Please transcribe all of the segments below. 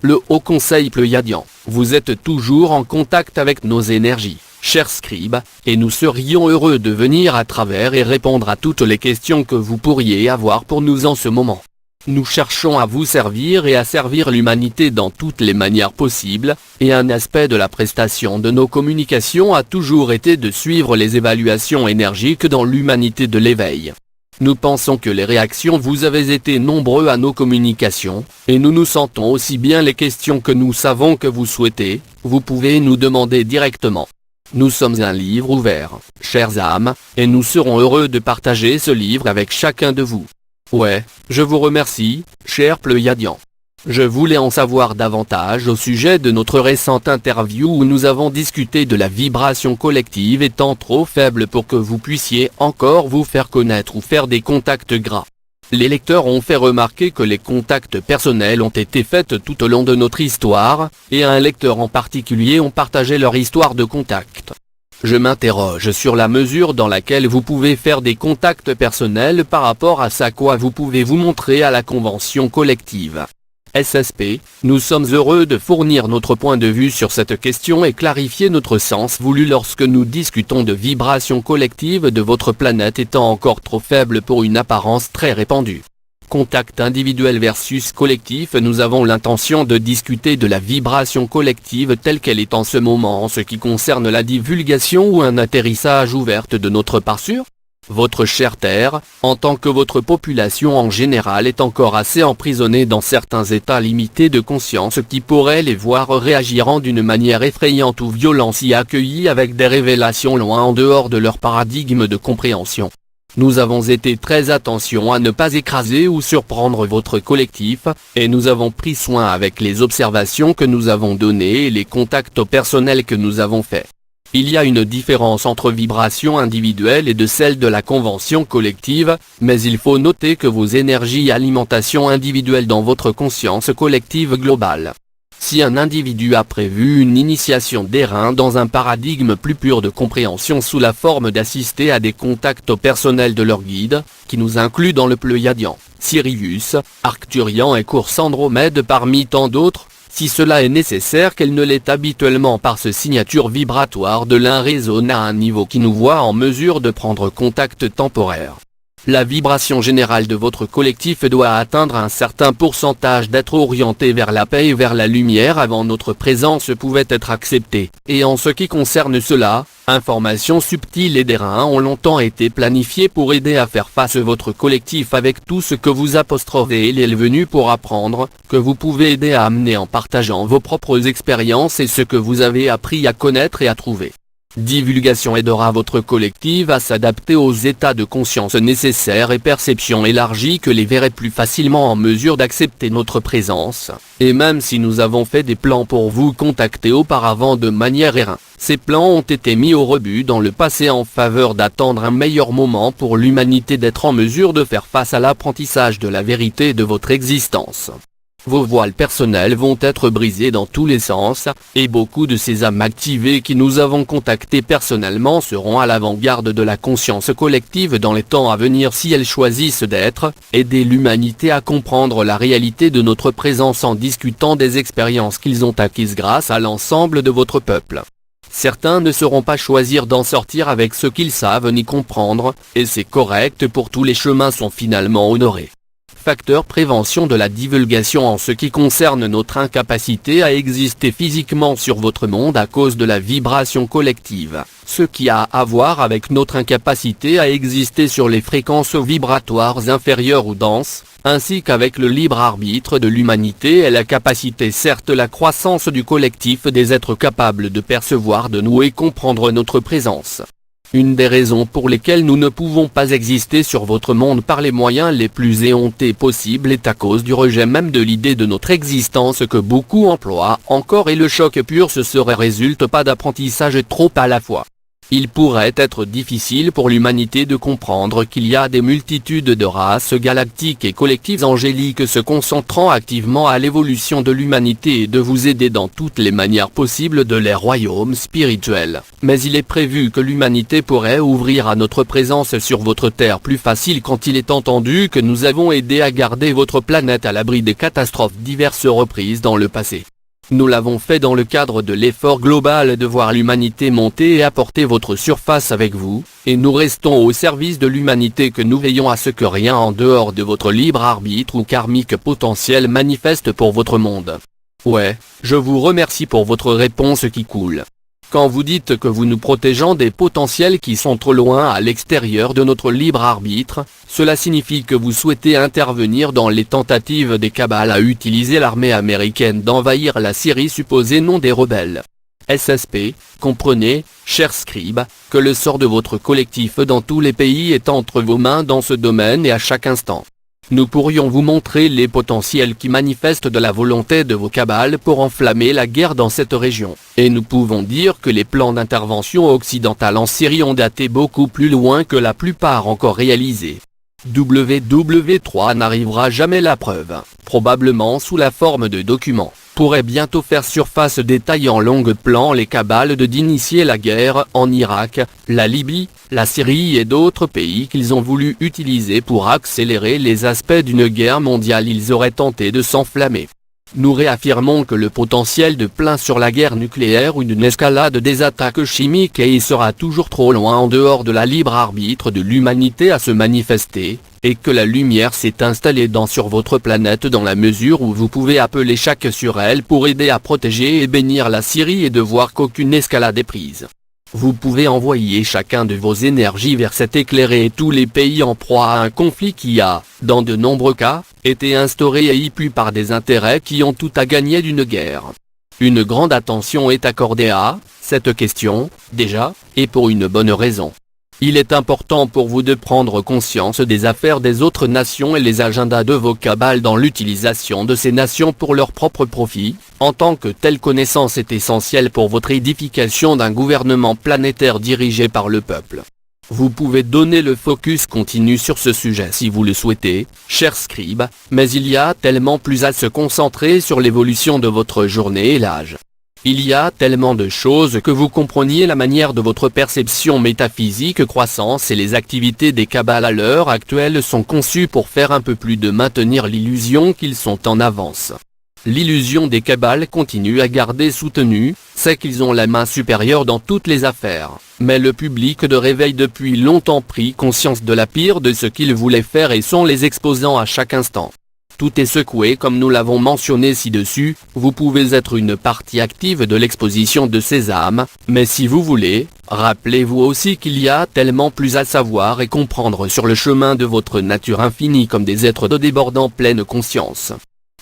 Le Haut Conseil Pléiadien, vous êtes toujours en contact avec nos énergies, chers scribes, et nous serions heureux de venir à travers et répondre à toutes les questions que vous pourriez avoir pour nous en ce moment. Nous cherchons à vous servir et à servir l'humanité dans toutes les manières possibles, et un aspect de la prestation de nos communications a toujours été de suivre les évaluations énergiques dans l'humanité de l'éveil. Nous pensons que les réactions vous avez été nombreux à nos communications, et nous nous sentons aussi bien les questions que nous savons que vous souhaitez, vous pouvez nous demander directement. Nous sommes un livre ouvert, chères âmes, et nous serons heureux de partager ce livre avec chacun de vous. Ouais, je vous remercie, chers Pléiadiens. Je voulais en savoir davantage au sujet de notre récente interview où nous avons discuté de la vibration collective étant trop faible pour que vous puissiez encore vous faire connaître ou faire des contacts gras. Les lecteurs ont fait remarquer que les contacts personnels ont été faits tout au long de notre histoire, et un lecteur en particulier ont partagé leur histoire de contact. Je m'interroge sur la mesure dans laquelle vous pouvez faire des contacts personnels par rapport à ça quoi vous pouvez vous montrer à la convention collective. SSP, nous sommes heureux de fournir notre point de vue sur cette question et clarifier notre sens voulu lorsque nous discutons de vibration collective de votre planète étant encore trop faible pour une apparence très répandue. Contact individuel versus collectif. Nous avons l'intention de discuter de la vibration collective telle qu'elle est en ce moment en ce qui concerne la divulgation ou un atterrissage ouverte de notre part sur votre chère Terre, en tant que votre population en général est encore assez emprisonnée dans certains états limités de conscience qui pourraient les voir réagirant d'une manière effrayante ou violente y accueillis avec des révélations loin en dehors de leur paradigme de compréhension. Nous avons été très attention à ne pas écraser ou surprendre votre collectif, et nous avons pris soin avec les observations que nous avons données et les contacts personnels que nous avons faits. Il y a une différence entre vibration individuelle et de celle de la convention collective, mais il faut noter que vos énergies alimentation individuelle dans votre conscience collective globale. Si un individu a prévu une initiation des reins dans un paradigme plus pur de compréhension sous la forme d'assister à des contacts personnels de leur guide, qui nous inclut dans le Pléiadien, Sirius, Arcturian et Course Andromède parmi tant d'autres, si cela est nécessaire qu'elle ne l'est habituellement par ce signature vibratoire de l'un résonne à un niveau qui nous voit en mesure de prendre contact temporaire. La vibration générale de votre collectif doit atteindre un certain pourcentage d'être orientée vers la paix et vers la lumière avant notre présence pouvait être acceptée, et en ce qui concerne cela, informations subtiles et des reins ont longtemps été planifiées pour aider à faire face à votre collectif avec tout ce que vous apostrophez il est venu pour apprendre, que vous pouvez aider à amener en partageant vos propres expériences et ce que vous avez appris à connaître et à trouver. Divulgation aidera votre collectif à s'adapter aux états de conscience nécessaires et perceptions élargies que les verraient plus facilement en mesure d'accepter notre présence, et même si nous avons fait des plans pour vous contacter auparavant de manière errante, ces plans ont été mis au rebut dans le passé en faveur d'attendre un meilleur moment pour l'humanité d'être en mesure de faire face à l'apprentissage de la vérité de votre existence. Vos voiles personnelles vont être brisées dans tous les sens, et beaucoup de ces âmes activées qui nous avons contactées personnellement seront à l'avant-garde de la conscience collective dans les temps à venir si elles choisissent d'être, aider l'humanité à comprendre la réalité de notre présence en discutant des expériences qu'ils ont acquises grâce à l'ensemble de votre peuple. Certains ne sauront pas choisir d'en sortir avec ce qu'ils savent ni comprendre, et c'est correct pour tous les chemins sont finalement honorés. Facteur prévention de la divulgation en ce qui concerne notre incapacité à exister physiquement sur votre monde à cause de la vibration collective, ce qui a à voir avec notre incapacité à exister sur les fréquences vibratoires inférieures ou denses, ainsi qu'avec le libre arbitre de l'humanité et la capacité certes la croissance du collectif des êtres capables de percevoir de nous et comprendre notre présence. Une des raisons pour lesquelles nous ne pouvons pas exister sur votre monde par les moyens les plus éhontés possibles est à cause du rejet même de l'idée de notre existence que beaucoup emploient encore et le choc pur ce serait résulte pas d'apprentissage trop à la fois. Il pourrait être difficile pour l'humanité de comprendre qu'il y a des multitudes de races galactiques et collectives angéliques se concentrant activement à l'évolution de l'humanité et de vous aider dans toutes les manières possibles de les royaumes spirituels. Mais il est prévu que l'humanité pourrait ouvrir à notre présence sur votre Terre plus facile quand il est entendu que nous avons aidé à garder votre planète à l'abri des catastrophes diverses reprises dans le passé. Nous l'avons fait dans le cadre de l'effort global de voir l'humanité monter et apporter votre surface avec vous, et nous restons au service de l'humanité que nous veillons à ce que rien en dehors de votre libre arbitre ou karmique potentiel manifeste pour votre monde. Ouais, je vous remercie pour votre réponse qui coule. Quand vous dites que vous nous protégeons des potentiels qui sont trop loin à l'extérieur de notre libre arbitre, cela signifie que vous souhaitez intervenir dans les tentatives des Kabbales à utiliser l'armée américaine d'envahir la Syrie supposée non des rebelles. SSP, comprenez, cher scribe, que le sort de votre collectif dans tous les pays est entre vos mains dans ce domaine et à chaque instant. Nous pourrions vous montrer les potentiels qui manifestent de la volonté de vos Kabbales pour enflammer la guerre dans cette région, et nous pouvons dire que les plans d'intervention occidentale en Syrie ont daté beaucoup plus loin que la plupart encore réalisés. WW3 n'arrivera jamais la preuve, probablement sous la forme de documents, pourrait bientôt faire surface détaillant longue plan les Kabbales d'initier la guerre en Irak, la Libye, la Syrie et d'autres pays qu'ils ont voulu utiliser pour accélérer les aspects d'une guerre mondiale. Ils auraient tenté de s'enflammer. Nous réaffirmons que le potentiel de plein sur la guerre nucléaire ou d'une escalade des attaques chimiques et il sera toujours trop loin en dehors de la libre arbitre de l'humanité à se manifester, et que la lumière s'est installée sur votre planète dans la mesure où vous pouvez appeler chaque sur elle pour aider à protéger et bénir la Syrie et de voir qu'aucune escalade est prise. Vous pouvez envoyer chacun de vos énergies vers cet éclairé et tous les pays en proie à un conflit qui a, dans de nombreux cas, été instauré et y par des intérêts qui ont tout à gagner d'une guerre. Une grande attention est accordée à cette question, déjà, et pour une bonne raison. Il est important pour vous de prendre conscience des affaires des autres nations et les agendas de vos Kabbales dans l'utilisation de ces nations pour leur propre profit. En tant que telle connaissance est essentielle pour votre édification d'un gouvernement planétaire dirigé par le peuple. Vous pouvez donner le focus continu sur ce sujet si vous le souhaitez, cher scribe, mais il y a tellement plus à se concentrer sur l'évolution de votre journée et l'âge. Il y a tellement de choses que vous compreniez la manière de votre perception métaphysique croissance et les activités des Kabbales à l'heure actuelle sont conçues pour faire un peu plus de maintenir l'illusion qu'ils sont en avance. L'illusion des Kabbales continue à garder soutenue, c'est qu'ils ont la main supérieure dans toutes les affaires, mais le public de réveil depuis longtemps pris conscience de la pire de ce qu'ils voulaient faire et sont les exposants à chaque instant. Tout est secoué comme nous l'avons mentionné ci-dessus, vous pouvez être une partie active de l'exposition de ces âmes, mais si vous voulez, rappelez-vous aussi qu'il y a tellement plus à savoir et comprendre sur le chemin de votre nature infinie comme des êtres de débordant pleine conscience.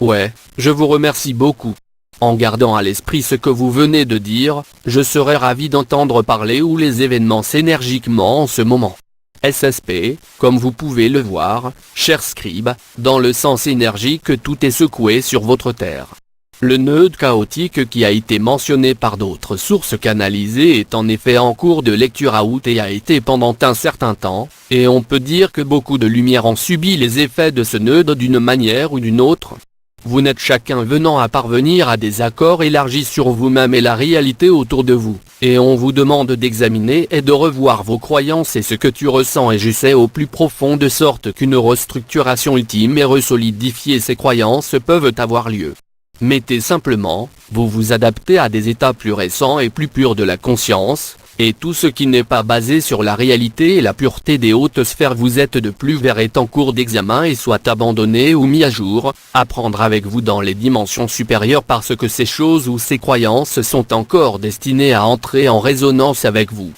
Ouais, je vous remercie beaucoup. En gardant à l'esprit ce que vous venez de dire, je serais ravi d'entendre parler où les événements énergiquement en ce moment. SSP, comme vous pouvez le voir, cher scribe, dans le sens énergique tout est secoué sur votre terre. Le nœud chaotique qui a été mentionné par d'autres sources canalisées est en effet en cours de lecture à août et a été pendant un certain temps, et on peut dire que beaucoup de lumière ont subi les effets de ce nœud d'une manière ou d'une autre. Vous n'êtes chacun venant à parvenir à des accords élargis sur vous-même et la réalité autour de vous, et on vous demande d'examiner et de revoir vos croyances et ce que tu ressens et je sais au plus profond de sorte qu'une restructuration ultime et resolidifier ces croyances peuvent avoir lieu. Mettez simplement, vous vous adaptez à des états plus récents et plus purs de la conscience, et tout ce qui n'est pas basé sur la réalité et la pureté des hautes sphères vous êtes de plus vers est en cours d'examen et soit abandonné ou mis à jour, à prendre avec vous dans les dimensions supérieures parce que ces choses ou ces croyances sont encore destinées à entrer en résonance avec vous.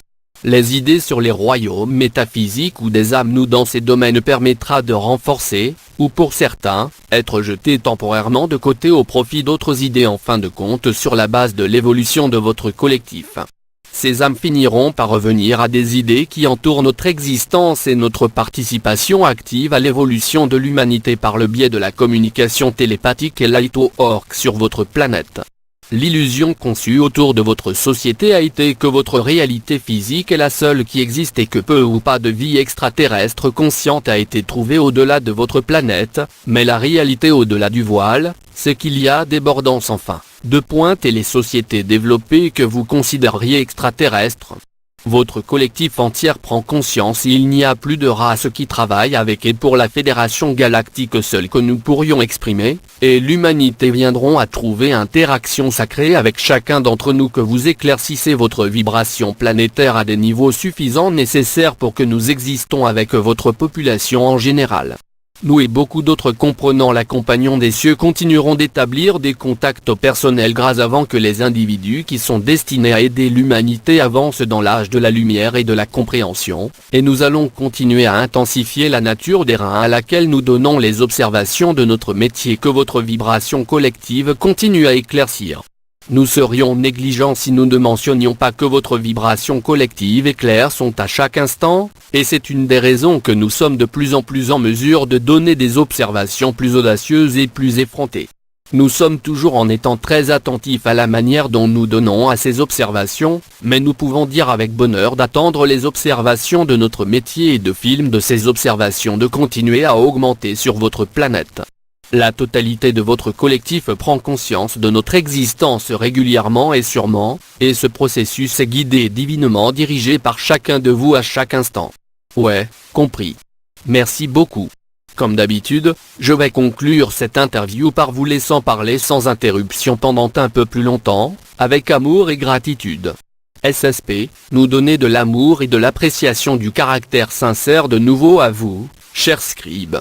Les idées sur les royaumes métaphysiques ou des âmes nous dans ces domaines permettra de renforcer, ou pour certains, être jetés temporairement de côté au profit d'autres idées en fin de compte sur la base de l'évolution de votre collectif. Ces âmes finiront par revenir à des idées qui entourent notre existence et notre participation active à l'évolution de l'humanité par le biais de la communication télépathique et light-work sur votre planète. L'illusion conçue autour de votre société a été que votre réalité physique est la seule qui existe et que peu ou pas de vie extraterrestre consciente a été trouvée au-delà de votre planète, mais la réalité au-delà du voile, c'est qu'il y a débordant sans fin, de pointes et les sociétés développées que vous considériez extraterrestres. Votre collectif entier prend conscience et il n'y a plus de race qui travaille avec et pour la Fédération Galactique seule que nous pourrions exprimer, et l'humanité viendront à trouver interaction sacrée avec chacun d'entre nous que vous éclaircissez votre vibration planétaire à des niveaux suffisants nécessaires pour que nous existons avec votre population en général. Nous et beaucoup d'autres comprenant la compagnon des cieux continueront d'établir des contacts personnels grâce avant que les individus qui sont destinés à aider l'humanité avancent dans l'âge de la lumière et de la compréhension, et nous allons continuer à intensifier la nature des reins à laquelle nous donnons les observations de notre métier que votre vibration collective continue à éclaircir. Nous serions négligents si nous ne mentionnions pas que votre vibration collective éclaire sont à chaque instant, et c'est une des raisons que nous sommes de plus en plus en mesure de donner des observations plus audacieuses et plus effrontées. Nous sommes toujours en étant très attentifs à la manière dont nous donnons à ces observations, mais nous pouvons dire avec bonheur d'attendre les observations de notre métier et de film de ces observations de continuer à augmenter sur votre planète. La totalité de votre collectif prend conscience de notre existence régulièrement et sûrement, et ce processus est guidé et divinement dirigé par chacun de vous à chaque instant. Ouais, compris. Merci beaucoup. Comme d'habitude, je vais conclure cette interview par vous laissant parler sans interruption pendant un peu plus longtemps, avec amour et gratitude. SSP, nous donner de l'amour et de l'appréciation du caractère sincère de nouveau à vous, chers scribes.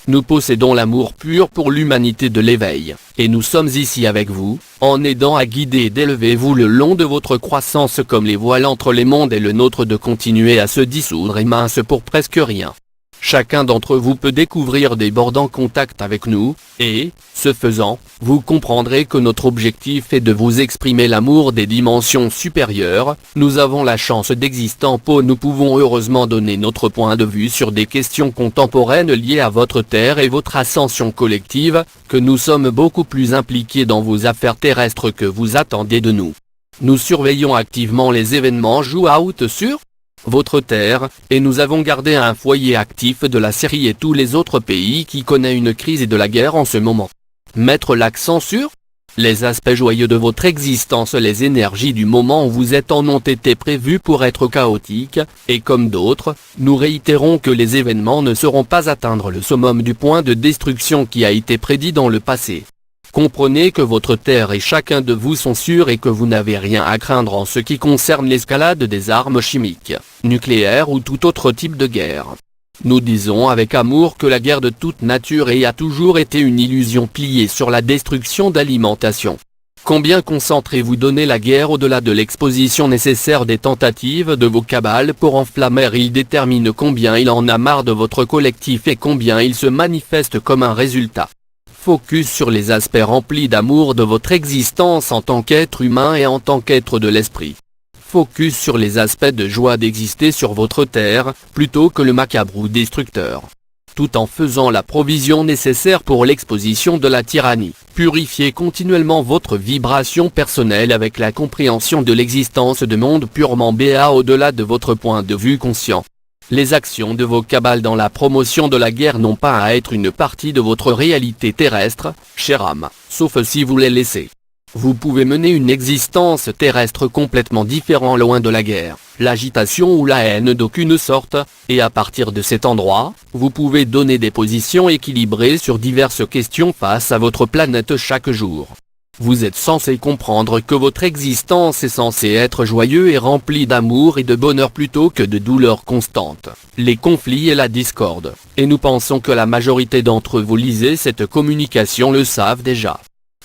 Nous possédons l'amour pur pour l'humanité de l'éveil, et nous sommes ici avec vous, en aidant à guider et d'élever vous le long de votre croissance comme les voiles entre les mondes et le nôtre de continuer à se dissoudre et mince pour presque rien. Chacun d'entre vous peut découvrir des bordants contacts avec nous, et, ce faisant, vous comprendrez que notre objectif est de vous exprimer l'amour des dimensions supérieures. Nous avons la chance d'exister en peau. Nous pouvons heureusement donner notre point de vue sur des questions contemporaines liées à votre terre et votre ascension collective, que nous sommes beaucoup plus impliqués dans vos affaires terrestres que vous attendez de nous. Nous surveillons activement les événements out sur votre terre, et nous avons gardé un foyer actif de la Syrie et tous les autres pays qui connaissent une crise et de la guerre en ce moment. Mettre l'accent sur les aspects joyeux de votre existence. Les énergies du moment où vous êtes en ont été prévues pour être chaotiques, et comme d'autres, nous réitérons que les événements ne seront pas atteindre le summum du point de destruction qui a été prédit dans le passé. Comprenez que votre terre et chacun de vous sont sûrs et que vous n'avez rien à craindre en ce qui concerne l'escalade des armes chimiques, nucléaires ou tout autre type de guerre. Nous disons avec amour que la guerre de toute nature a toujours été une illusion pliée sur la destruction d'alimentation. Combien concentrez-vous donner la guerre au-delà de l'exposition nécessaire des tentatives de vos cabales pour enflammer? Il détermine combien il en a marre de votre collectif et combien il se manifeste comme un résultat. Focus sur les aspects remplis d'amour de votre existence en tant qu'être humain et en tant qu'être de l'esprit. Focus sur les aspects de joie d'exister sur votre terre, plutôt que le macabre ou destructeur. Tout en faisant la provision nécessaire pour l'exposition de la tyrannie. Purifiez continuellement votre vibration personnelle avec la compréhension de l'existence de monde purement BA au-delà de votre point de vue conscient. Les actions de vos cabales dans la promotion de la guerre n'ont pas à être une partie de votre réalité terrestre, chère âme, sauf si vous les laissez. Vous pouvez mener une existence terrestre complètement différente loin de la guerre, l'agitation ou la haine d'aucune sorte, et à partir de cet endroit, vous pouvez donner des positions équilibrées sur diverses questions face à votre planète chaque jour. Vous êtes censé comprendre que votre existence est censée être joyeuse et remplie d'amour et de bonheur plutôt que de douleur constante, les conflits et la discorde, et nous pensons que la majorité d'entre vous lisez cette communication le savent déjà.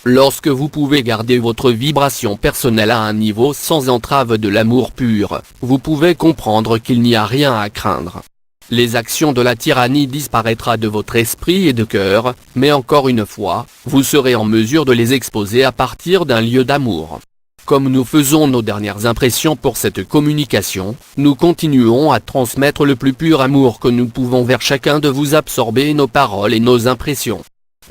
Lorsque vous pouvez garder votre vibration personnelle à un niveau sans entrave de l'amour pur, vous pouvez comprendre qu'il n'y a rien à craindre. Les actions de la tyrannie disparaîtront de votre esprit et de cœur, mais encore une fois, vous serez en mesure de les exposer à partir d'un lieu d'amour. Comme nous faisons nos dernières impressions pour cette communication, nous continuons à transmettre le plus pur amour que nous pouvons vers chacun de vous. Absorber nos paroles et nos impressions.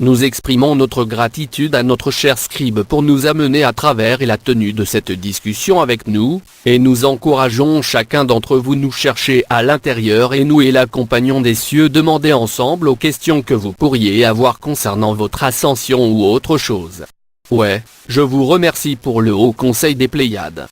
Nous exprimons notre gratitude à notre cher scribe pour nous amener à travers et la tenue de cette discussion avec nous, et nous encourageons chacun d'entre vous nous chercher à l'intérieur et nous et la compagnon des cieux demander ensemble aux questions que vous pourriez avoir concernant votre ascension ou autre chose. Ouais, je vous remercie pour le Haut Conseil des Pléiades.